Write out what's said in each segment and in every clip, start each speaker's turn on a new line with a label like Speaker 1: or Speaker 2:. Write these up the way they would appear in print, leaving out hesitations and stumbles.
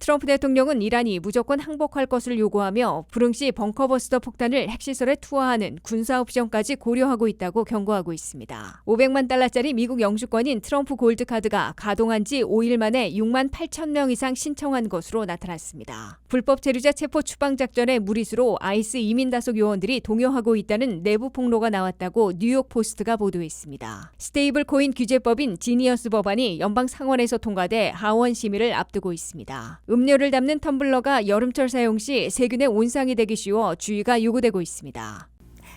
Speaker 1: 트럼프 대통령은 이란이 무조건 항복할 것을 요구하며 불응시 벙커버스터 폭탄을 핵시설에 투하하는 군사 옵션까지 고려하고 있다고 경고하고 있습니다. 500만 달러짜리 미국 영주권인 트럼프 골드카드가 가동한 지 5일 만에 6만 8천 명 이상 신청한 것으로 나타났습니다. 불법 체류자 체포 추방 작전의 무리수로 아이스 이민 다속 요원들이 동요하고 있다는 내부 폭로가 나왔다고 뉴욕 포스트가 보도했습니다. 스테이블 코인 규제법인 지니어스 법안이 연방 상원에서 통과돼 하원 심의를 앞두고 있습니다. 음료를 담는 텀블러가 여름철 사용 시 세균의 온상이 되기 쉬워 주의가 요구되고 있습니다.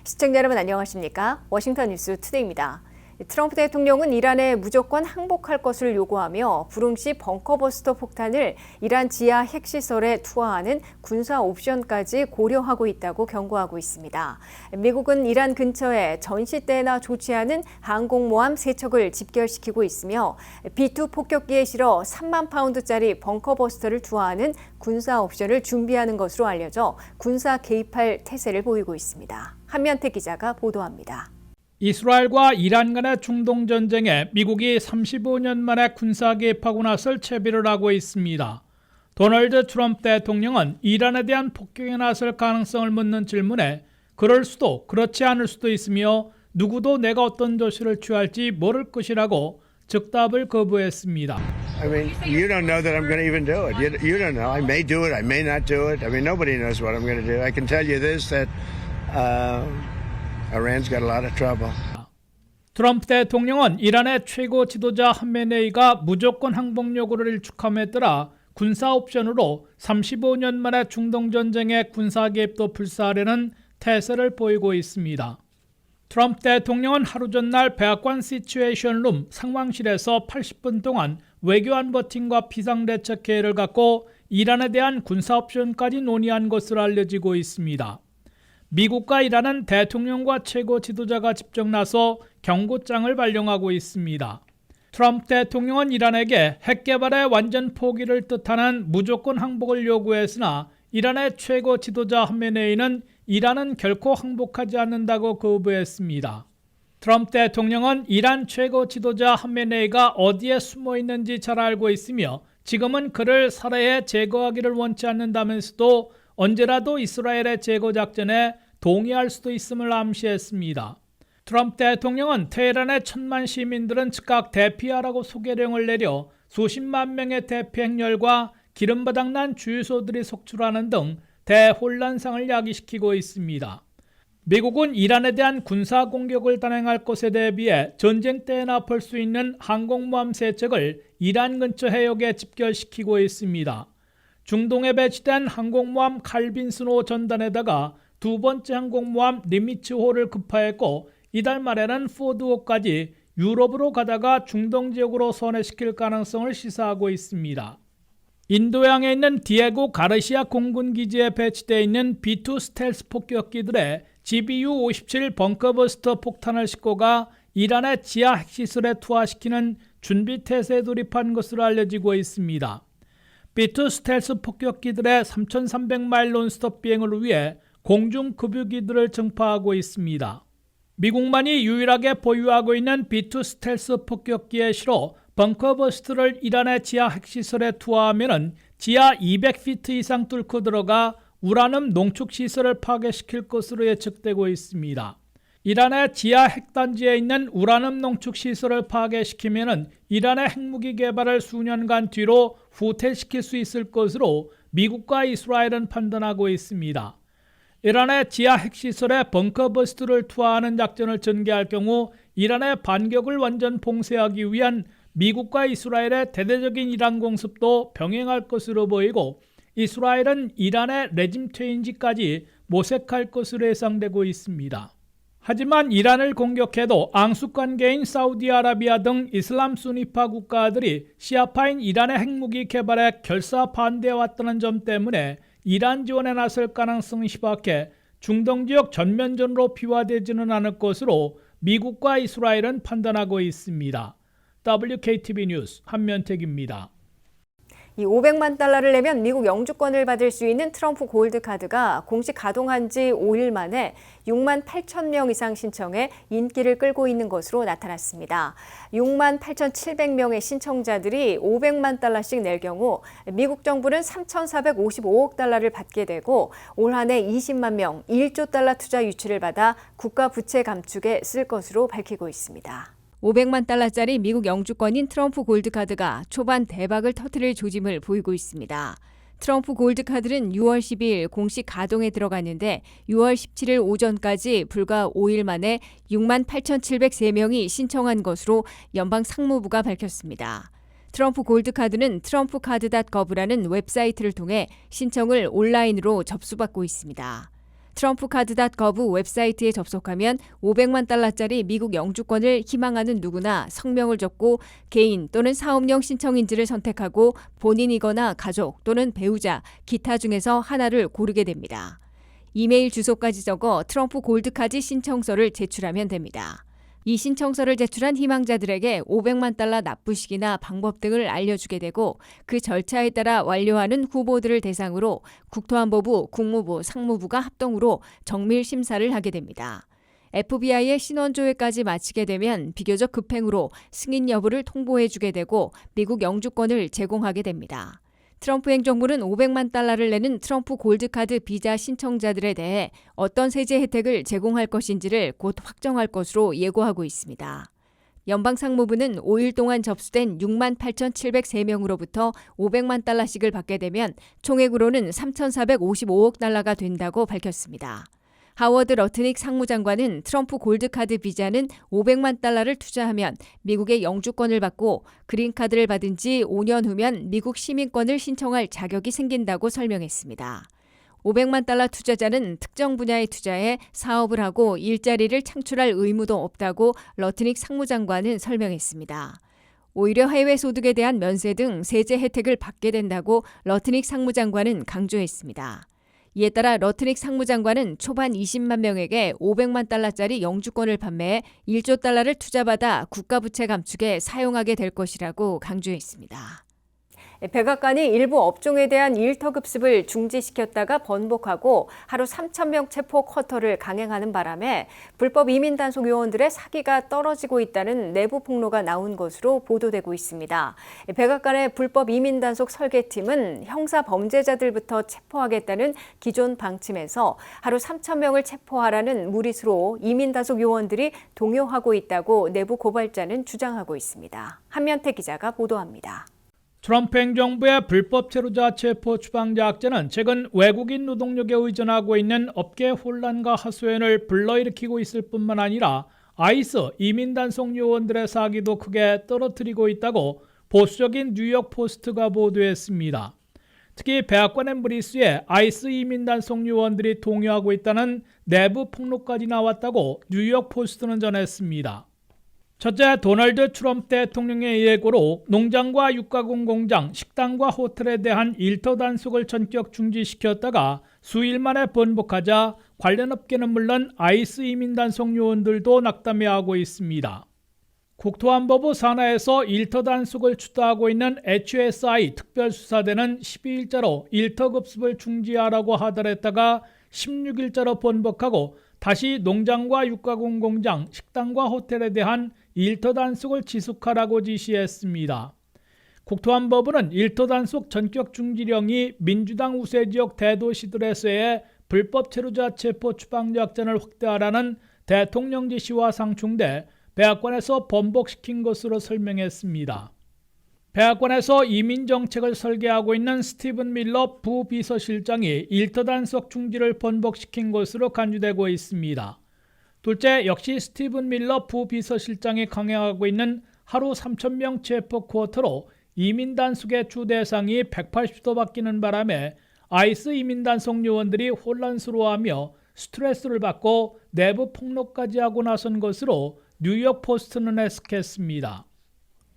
Speaker 1: 시청자 여러분 안녕하십니까? 워싱턴 뉴스 투데이입니다. 트럼프 대통령은 이란에 무조건 항복할 것을 요구하며 불응시 벙커버스터 폭탄을 이란 지하 핵시설에 투하하는 군사 옵션까지 고려하고 있다고 경고하고 있습니다. 미국은 이란 근처에 전시 때나 조치하는 항공모함 3척을 집결시키고 있으며 B-2 폭격기에 실어 3만 파운드짜리 벙커버스터를 투하하는 군사 옵션을 준비하는 것으로 알려져 군사 개입할 태세를 보이고 있습니다. 한면태 기자가 보도합니다.
Speaker 2: 이스라엘과 이란 간의 중동 전쟁에 미국이 35년 만에 군사 개입하고 나설 채비를 하고 있습니다. 도널드 트럼프 대통령은 이란에 대한 폭격에 나설 가능성을 묻는 질문에 그럴 수도 그렇지 않을 수도 있으며 누구도 내가 어떤 조치를 취할지 모를 것이라고 즉답을 거부했습니다.
Speaker 3: I mean, you don't know that I'm going to even do it. You don't know. I may do it. I may not do it. I mean, nobody knows what I'm going to do. I can tell you this, that Iran's got a lot of trouble.
Speaker 2: 트럼프 대통령은 이란의 최고 지도자 하메네이가 무조건 항복 요구를 일축함에 따라 군사 옵션으로 35년 만에 중동 전쟁의 군사 개입도 불사하려는 태세를 보이고 있습니다. 트럼프 대통령은 하루 전날 백악관 시츄에이션 룸 상황실에서 80분 동안 외교안보팀과 비상대책회의를 갖고 이란에 대한 군사 옵션까지 논의한 것으로 알려지고 있습니다. 미국과 이란은 대통령과 최고 지도자가 직접 나서 경고장을 발령하고 있습니다. 트럼프 대통령은 이란에게 핵 개발의 완전 포기를 뜻하는 무조건 항복을 요구했으나 이란의 최고 지도자 하메네이는 이란은 결코 항복하지 않는다고 거부했습니다. 트럼프 대통령은 이란 최고 지도자 하메네이가 어디에 숨어 있는지 잘 알고 있으며 지금은 그를 살해해 제거하기를 원치 않는다면서도 언제라도 이스라엘의 제거 작전에 동의할 수도 있음을 암시했습니다. 트럼프 대통령은 테헤란의 1,000만 시민들은 즉각 대피하라고 소개령을 내려 수십만 명의 대피 행렬과 기름바닥난 주유소들이 속출하는 등 대혼란상을 야기시키고 있습니다. 미국은 이란에 대한 군사 공격을 단행할 것에 대비해 전쟁 때나 볼 수 있는 항공모함 3척을 이란 근처 해역에 집결시키고 있습니다. 중동에 배치된 항공모함 칼빈스노 전단에다가 두 번째 항공모함 니미츠호를 급파했고 이달 말에는 포드호까지 유럽으로 가다가 중동 지역으로 선회시킬 가능성을 시사하고 있습니다. 인도양에 있는 디에고 가르시아 공군기지에 배치되어 있는 B-2 스텔스 폭격기들의 GBU-57 벙커버스터 폭탄을 싣고 가 이란의 지하 핵시설에 투하시키는 준비태세에 돌입한 것으로 알려지고 있습니다. B-2 스텔스 폭격기들의 3,300마일 논스톱 비행을 위해 공중급유기들을 증파하고 있습니다. 미국만이 유일하게 보유하고 있는 B-2 스텔스 폭격기에 실어 벙커버스트를 이란의 지하 핵시설에 투하하면 지하 200피트 이상 뚫고 들어가 우라늄 농축시설을 파괴시킬 것으로 예측되고 있습니다. 이란의 지하 핵단지에 있는 우라늄 농축시설을 파괴시키면 이란의 핵무기 개발을 수년간 뒤로 후퇴시킬 수 있을 것으로 미국과 이스라엘은 판단하고 있습니다. 이란의 지하 핵시설에 벙커버스트를 투하하는 작전을 전개할 경우 이란의 반격을 완전 봉쇄하기 위한 미국과 이스라엘의 대대적인 이란 공습도 병행할 것으로 보이고 이스라엘은 이란의 레짐 체인지까지 모색할 것으로 예상되고 있습니다. 하지만 이란을 공격해도 앙숙관계인 사우디아라비아 등 이슬람 수니파 국가들이 시아파인 이란의 핵무기 개발에 결사 반대해왔다는 점 때문에 이란 지원에 나설 가능성이 희박해 중동 지역 전면전으로 비화되지는 않을 것으로 미국과 이스라엘은 판단하고 있습니다. WKTV 뉴스 한면택입니다.
Speaker 1: 이 500만 달러를 내면 미국 영주권을 받을 수 있는 트럼프 골드카드가 공식 가동한 지 5일 만에 6만 8천 명 이상 신청해 인기를 끌고 있는 것으로 나타났습니다. 6만 8,700명의 신청자들이 500만 달러씩 낼 경우 미국 정부는 3,455억 달러를 받게 되고 올 한 해 20만 명 1조 달러 투자 유치를 받아 국가 부채 감축에 쓸 것으로 밝히고 있습니다. 500만 달러짜리 미국 영주권인 트럼프 골드카드가 초반 대박을 터뜨릴 조짐을 보이고 있습니다. 트럼프 골드카드는 6월 12일 공식 가동에 들어갔는데 6월 17일 오전까지 불과 5일 만에 6만 8,703명이 신청한 것으로 연방 상무부가 밝혔습니다. 트럼프 골드카드는 트럼프카드.gov라는 웹사이트를 통해 신청을 온라인으로 접수받고 있습니다. 트럼프카드.gov 웹사이트에 접속하면 500만 달러짜리 미국 영주권을 희망하는 누구나 성명을 적고 개인 또는 사업용 신청인지를 선택하고 본인이거나 가족 또는 배우자, 기타 중에서 하나를 고르게 됩니다. 이메일 주소까지 적어 트럼프 골드카드 신청서를 제출하면 됩니다. 이 신청서를 제출한 희망자들에게 500만 달러 납부식이나 방법 등을 알려주게 되고 그 절차에 따라 완료하는 후보들을 대상으로 국토안보부, 국무부, 상무부가 합동으로 정밀 심사를 하게 됩니다. FBI의 신원 조회까지 마치게 되면 비교적 급행으로 승인 여부를 통보해주게 되고 미국 영주권을 제공하게 됩니다. 트럼프 행정부는 500만 달러를 내는 트럼프 골드카드 비자 신청자들에 대해 어떤 세제 혜택을 제공할 것인지를 곧 확정할 것으로 예고하고 있습니다. 연방상무부는 5일 동안 접수된 6만 8,703명으로부터 500만 달러씩을 받게 되면 총액으로는 3,455억 달러가 된다고 밝혔습니다. 하워드 러트닉 상무장관은 트럼프 골드카드 비자는 500만 달러를 투자하면 미국의 영주권을 받고 그린카드를 받은 지 5년 후면 미국 시민권을 신청할 자격이 생긴다고 설명했습니다. 500만 달러 투자자는 특정 분야에 투자해 사업을 하고 일자리를 창출할 의무도 없다고 러트닉 상무장관은 설명했습니다. 오히려 해외 소득에 대한 면세 등 세제 혜택을 받게 된다고 러트닉 상무장관은 강조했습니다. 이에 따라 러트닉 상무장관은 초반 20만 명에게 500만 달러짜리 영주권을 판매해 1조 달러를 투자받아 국가부채 감축에 사용하게 될 것이라고 강조했습니다. 백악관이 일부 업종에 대한 일터급습을 중지시켰다가 번복하고 하루 3,000명 체포 쿼터를 강행하는 바람에 불법 이민 단속 요원들의 사기가 떨어지고 있다는 내부 폭로가 나온 것으로 보도되고 있습니다. 백악관의 불법 이민 단속 설계팀은 형사 범죄자들부터 체포하겠다는 기존 방침에서 하루 3,000명을 체포하라는 무리수로 이민 단속 요원들이 동요하고 있다고 내부 고발자는 주장하고 있습니다. 한면태 기자가 보도합니다.
Speaker 2: 트럼프 행정부의 불법 체류자 체포 추방자 악재는 최근 외국인 노동력에 의존하고 있는 업계 혼란과 하소연을 불러일으키고 있을 뿐만 아니라 아이스 이민 단속 요원들의 사기도 크게 떨어뜨리고 있다고 보수적인 뉴욕 포스트가 보도했습니다. 특히 백악관의 무리수에 아이스 이민 단속 요원들이 동요하고 있다는 내부 폭로까지 나왔다고 뉴욕 포스트는 전했습니다. 첫째, 도널드 트럼프 대통령의 예고로 농장과 육가공 공장, 식당과 호텔에 대한 일터 단속을 전격 중지시켰다가 수일 만에 번복하자 관련 업계는 물론 아이스 이민 단속 요원들도 낙담해하고 있습니다. 국토안보부 산하에서 일터 단속을 주도하고 있는 HSI 특별수사대는 12일자로 일터 급습을 중지하라고 하달했다가 16일자로 번복하고 다시 농장과 육가공 공장, 식당과 호텔에 대한 일터 단속을 지속하라고 지시했습니다. 국토안보부는 일터 단속 전격 중지령이 민주당 우세지역 대도시들에서의 불법 체류자 체포 추방자 확전을 확대하라는 대통령 지시와 상충돼 백악관에서 번복시킨 것으로 설명했습니다. 백악관에서 이민정책을 설계하고 있는 스티븐 밀러 부비서실장이 일터 단속 중지를 번복시킨 것으로 간주되고 있습니다. 둘째, 역시 스티븐 밀러 부비서실장이 강행하고 있는 하루 3,000명 체포 쿼터로 이민 단속의 주 대상이 180도 바뀌는 바람에 아이스 이민 단속 요원들이 혼란스러워하며 스트레스를 받고 내부 폭로까지 하고 나선 것으로 뉴욕 포스트는 해석했습니다.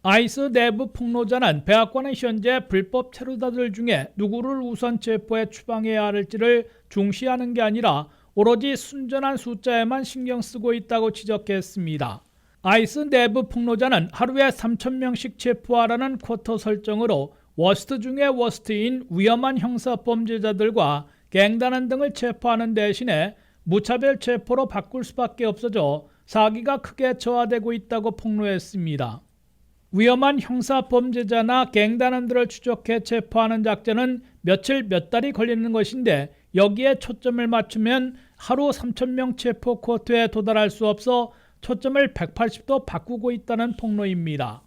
Speaker 2: 아이스 내부 폭로자는 백악관의 현재 불법 체류자들 중에 누구를 우선 체포해 추방해야 할지를 중시하는 게 아니라 오로지 순전한 숫자에만 신경 쓰고 있다고 지적했습니다. 아이스 내부 폭로자는 하루에 3,000명씩 체포하라는 쿼터 설정으로 워스트 중에 워스트인 위험한 형사범죄자들과 갱단원 등을 체포하는 대신에 무차별 체포로 바꿀 수밖에 없어져 사기가 크게 저하되고 있다고 폭로했습니다. 위험한 형사범죄자나 갱단원들을 추적해 체포하는 작전은 며칠 몇 달이 걸리는 것인데 여기에 초점을 맞추면 하루 3,000명 체포 쿼터에 도달할 수 없어 초점을 180도 바꾸고 있다는 폭로입니다.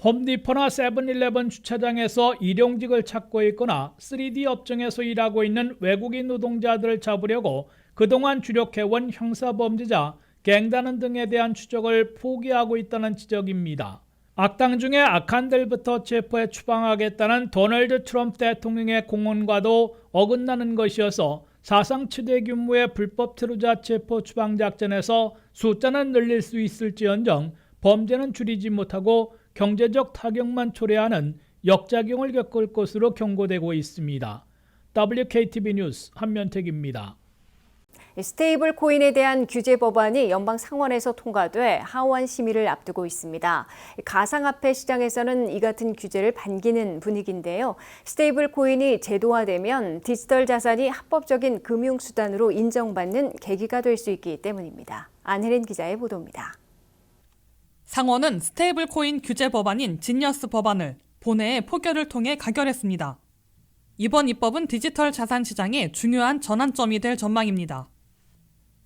Speaker 2: 홈디포나 세븐일레븐 주차장에서 일용직을 찾고 있거나 3D 업종에서 일하고 있는 외국인 노동자들을 잡으려고 그동안 주력해온 형사범죄자, 갱단원 등에 대한 추적을 포기하고 있다는 지적입니다. 악당 중에 악한들부터 체포해 추방하겠다는 도널드 트럼프 대통령의 공언과도 어긋나는 것이어서 사상 최대 규모의 불법 테러자 체포 추방 작전에서 숫자는 늘릴 수 있을지언정 범죄는 줄이지 못하고 경제적 타격만 초래하는 역작용을 겪을 것으로 경고되고 있습니다. WKTV 뉴스 한면택입니다.
Speaker 1: 스테이블 코인에 대한 규제 법안이 연방 상원에서 통과돼 하원 심의를 앞두고 있습니다. 가상화폐 시장에서는 이 같은 규제를 반기는 분위기인데요. 스테이블 코인이 제도화되면 디지털 자산이 합법적인 금융수단으로 인정받는 계기가 될 수 있기 때문입니다. 안혜린 기자의 보도입니다.
Speaker 4: 상원은 스테이블 코인 규제 법안인 지니어스 법안을 본회의 포결을 통해 가결했습니다. 이번 입법은 디지털 자산 시장의 중요한 전환점이 될 전망입니다.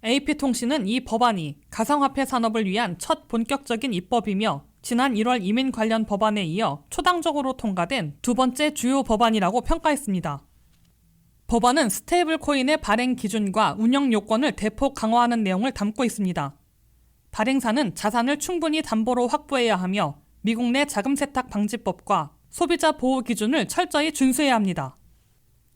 Speaker 4: AP통신은 이 법안이 가상화폐 산업을 위한 첫 본격적인 입법이며 지난 1월 이민 관련 법안에 이어 초당적으로 통과된 두 번째 주요 법안이라고 평가했습니다. 법안은 스테이블 코인의 발행 기준과 운영 요건을 대폭 강화하는 내용을 담고 있습니다. 발행사는 자산을 충분히 담보로 확보해야 하며 미국 내 자금 세탁 방지법과 소비자 보호 기준을 철저히 준수해야 합니다.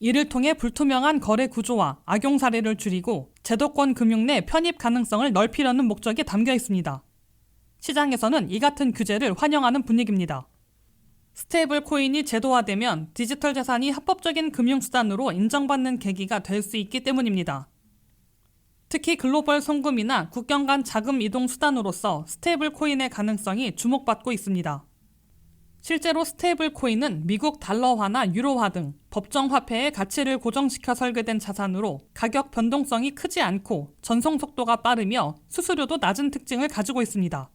Speaker 4: 이를 통해 불투명한 거래 구조와 악용 사례를 줄이고 제도권 금융 내 편입 가능성을 넓히려는 목적이 담겨 있습니다. 시장에서는 이 같은 규제를 환영하는 분위기입니다. 스테이블 코인이 제도화되면 디지털 자산이 합법적인 금융수단으로 인정받는 계기가 될 수 있기 때문입니다. 특히 글로벌 송금이나 국경 간 자금 이동 수단으로서 스테이블 코인의 가능성이 주목받고 있습니다. 실제로 스테이블 코인은 미국 달러화나 유로화 등 법정 화폐의 가치를 고정시켜 설계된 자산으로 가격 변동성이 크지 않고 전송 속도가 빠르며 수수료도 낮은 특징을 가지고 있습니다.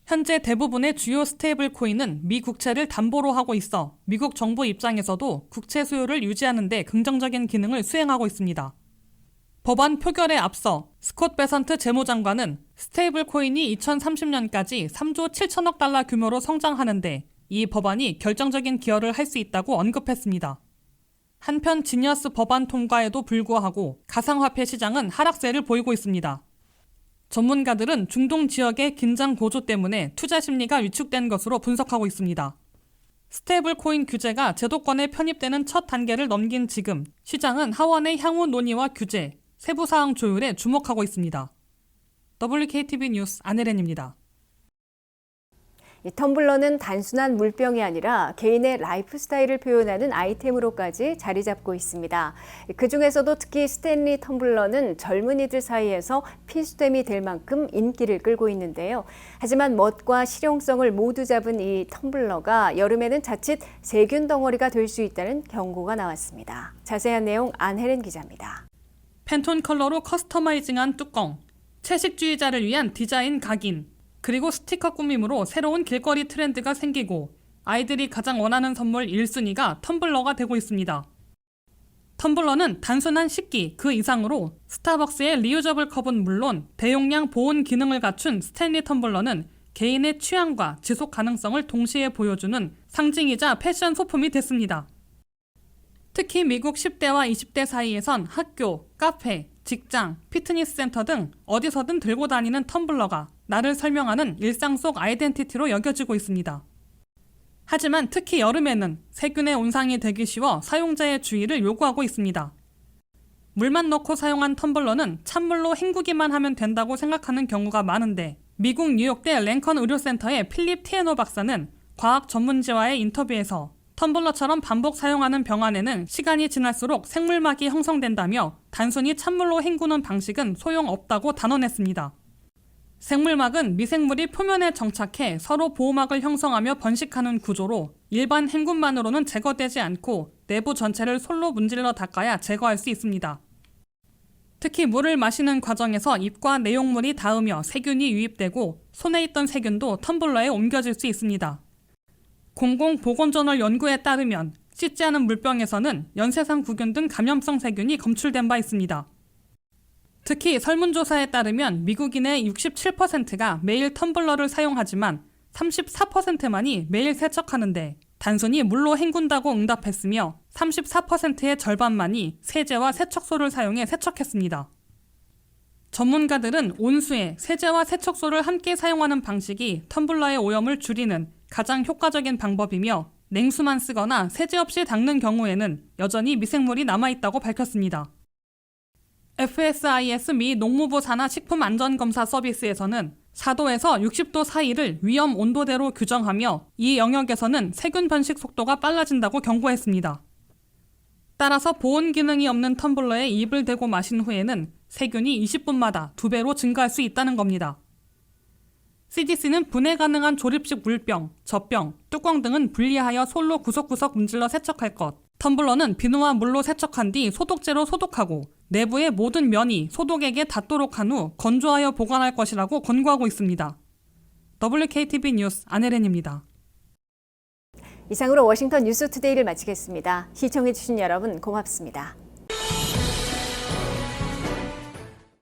Speaker 4: 현재 대부분의 주요 스테이블 코인은 미 국채를 담보로 하고 있어 미국 정부 입장에서도 국채 수요를 유지하는 데 긍정적인 기능을 수행하고 있습니다. 법안 표결에 앞서 스콧 베선트 재무장관은 스테이블 코인이 2030년까지 3조 7천억 달러 규모로 성장하는데 이 법안이 결정적인 기여를 할 수 있다고 언급했습니다. 한편 지니어스 법안 통과에도 불구하고 가상화폐 시장은 하락세를 보이고 있습니다. 전문가들은 중동 지역의 긴장 고조 때문에 투자 심리가 위축된 것으로 분석하고 있습니다. 스테이블 코인 규제가 제도권에 편입되는 첫 단계를 넘긴 지금 시장은 하원의 향후 논의와 규제, 세부 사항 조율에 주목하고 있습니다. WKTV 뉴스 안혜련입니다.
Speaker 1: 이 텀블러는 단순한 물병이 아니라 개인의 라이프 스타일을 표현하는 아이템으로까지 자리 잡고 있습니다. 그중에서도 특히 스탠리 텀블러는 젊은이들 사이에서 필수템이 될 만큼 인기를 끌고 있는데요. 하지만 멋과 실용성을 모두 잡은 이 텀블러가 여름에는 자칫 세균 덩어리가 될 수 있다는 경고가 나왔습니다. 자세한 내용 안혜린 기자입니다.
Speaker 4: 팬톤 컬러로 커스터마이징한 뚜껑, 채식주의자를 위한 디자인 각인, 그리고 스티커 꾸밈으로 새로운 길거리 트렌드가 생기고 아이들이 가장 원하는 선물 1순위가 텀블러가 되고 있습니다. 텀블러는 단순한 식기 그 이상으로 스타벅스의 리유저블 컵은 물론 대용량 보온 기능을 갖춘 스탠리 텀블러는 개인의 취향과 지속 가능성을 동시에 보여주는 상징이자 패션 소품이 됐습니다. 특히 미국 10대와 20대 사이에선 학교, 카페, 직장, 피트니스 센터 등 어디서든 들고 다니는 텀블러가 나를 설명하는 일상 속 아이덴티티로 여겨지고 있습니다. 하지만 특히 여름에는 세균의 온상이 되기 쉬워 사용자의 주의를 요구하고 있습니다. 물만 넣고 사용한 텀블러는 찬물로 헹구기만 하면 된다고 생각하는 경우가 많은데 미국 뉴욕대 랭컨 의료센터의 필립 티에노 박사는 과학 전문지와의 인터뷰에서 텀블러처럼 반복 사용하는 병안에는 시간이 지날수록 생물막이 형성된다며 단순히 찬물로 헹구는 방식은 소용없다고 단언했습니다. 생물막은 미생물이 표면에 정착해 서로 보호막을 형성하며 번식하는 구조로 일반 헹굼만으로는 제거되지 않고 내부 전체를 솔로 문질러 닦아야 제거할 수 있습니다. 특히 물을 마시는 과정에서 입과 내용물이 닿으며 세균이 유입되고 손에 있던 세균도 텀블러에 옮겨질 수 있습니다. 공공보건저널 연구에 따르면 씻지 않은 물병에서는 연쇄상구균 등 감염성 세균이 검출된 바 있습니다. 특히 설문조사에 따르면 미국인의 67%가 매일 텀블러를 사용하지만 34%만이 매일 세척하는데 단순히 물로 헹군다고 응답했으며 34%의 절반만이 세제와 세척소를 사용해 세척했습니다. 전문가들은 온수에 세제와 세척소를 함께 사용하는 방식이 텀블러의 오염을 줄이는 가장 효과적인 방법이며 냉수만 쓰거나 세제 없이 닦는 경우에는 여전히 미생물이 남아있다고 밝혔습니다. FSIS 미 농무부 산하 식품안전검사 서비스에서는 4도에서 60도 사이를 위험 온도대로 규정하며 이 영역에서는 세균 번식 속도가 빨라진다고 경고했습니다. 따라서 보온 기능이 없는 텀블러에 입을 대고 마신 후에는 세균이 20분마다 2배로 증가할 수 있다는 겁니다. CDC는 분해 가능한 조립식 물병, 젖병, 뚜껑 등은 분리하여 솔로 구석구석 문질러 세척할 것, 텀블러는 비누와 물로 세척한 뒤 소독제로 소독하고 내부의 모든 면이 소독액에 닿도록 한 후 건조하여 보관할 것이라고 권고하고 있습니다. WKTV 뉴스 안혜린입니다.
Speaker 1: 이상으로 워싱턴 뉴스투데이를 마치겠습니다. 시청해주신 여러분 고맙습니다.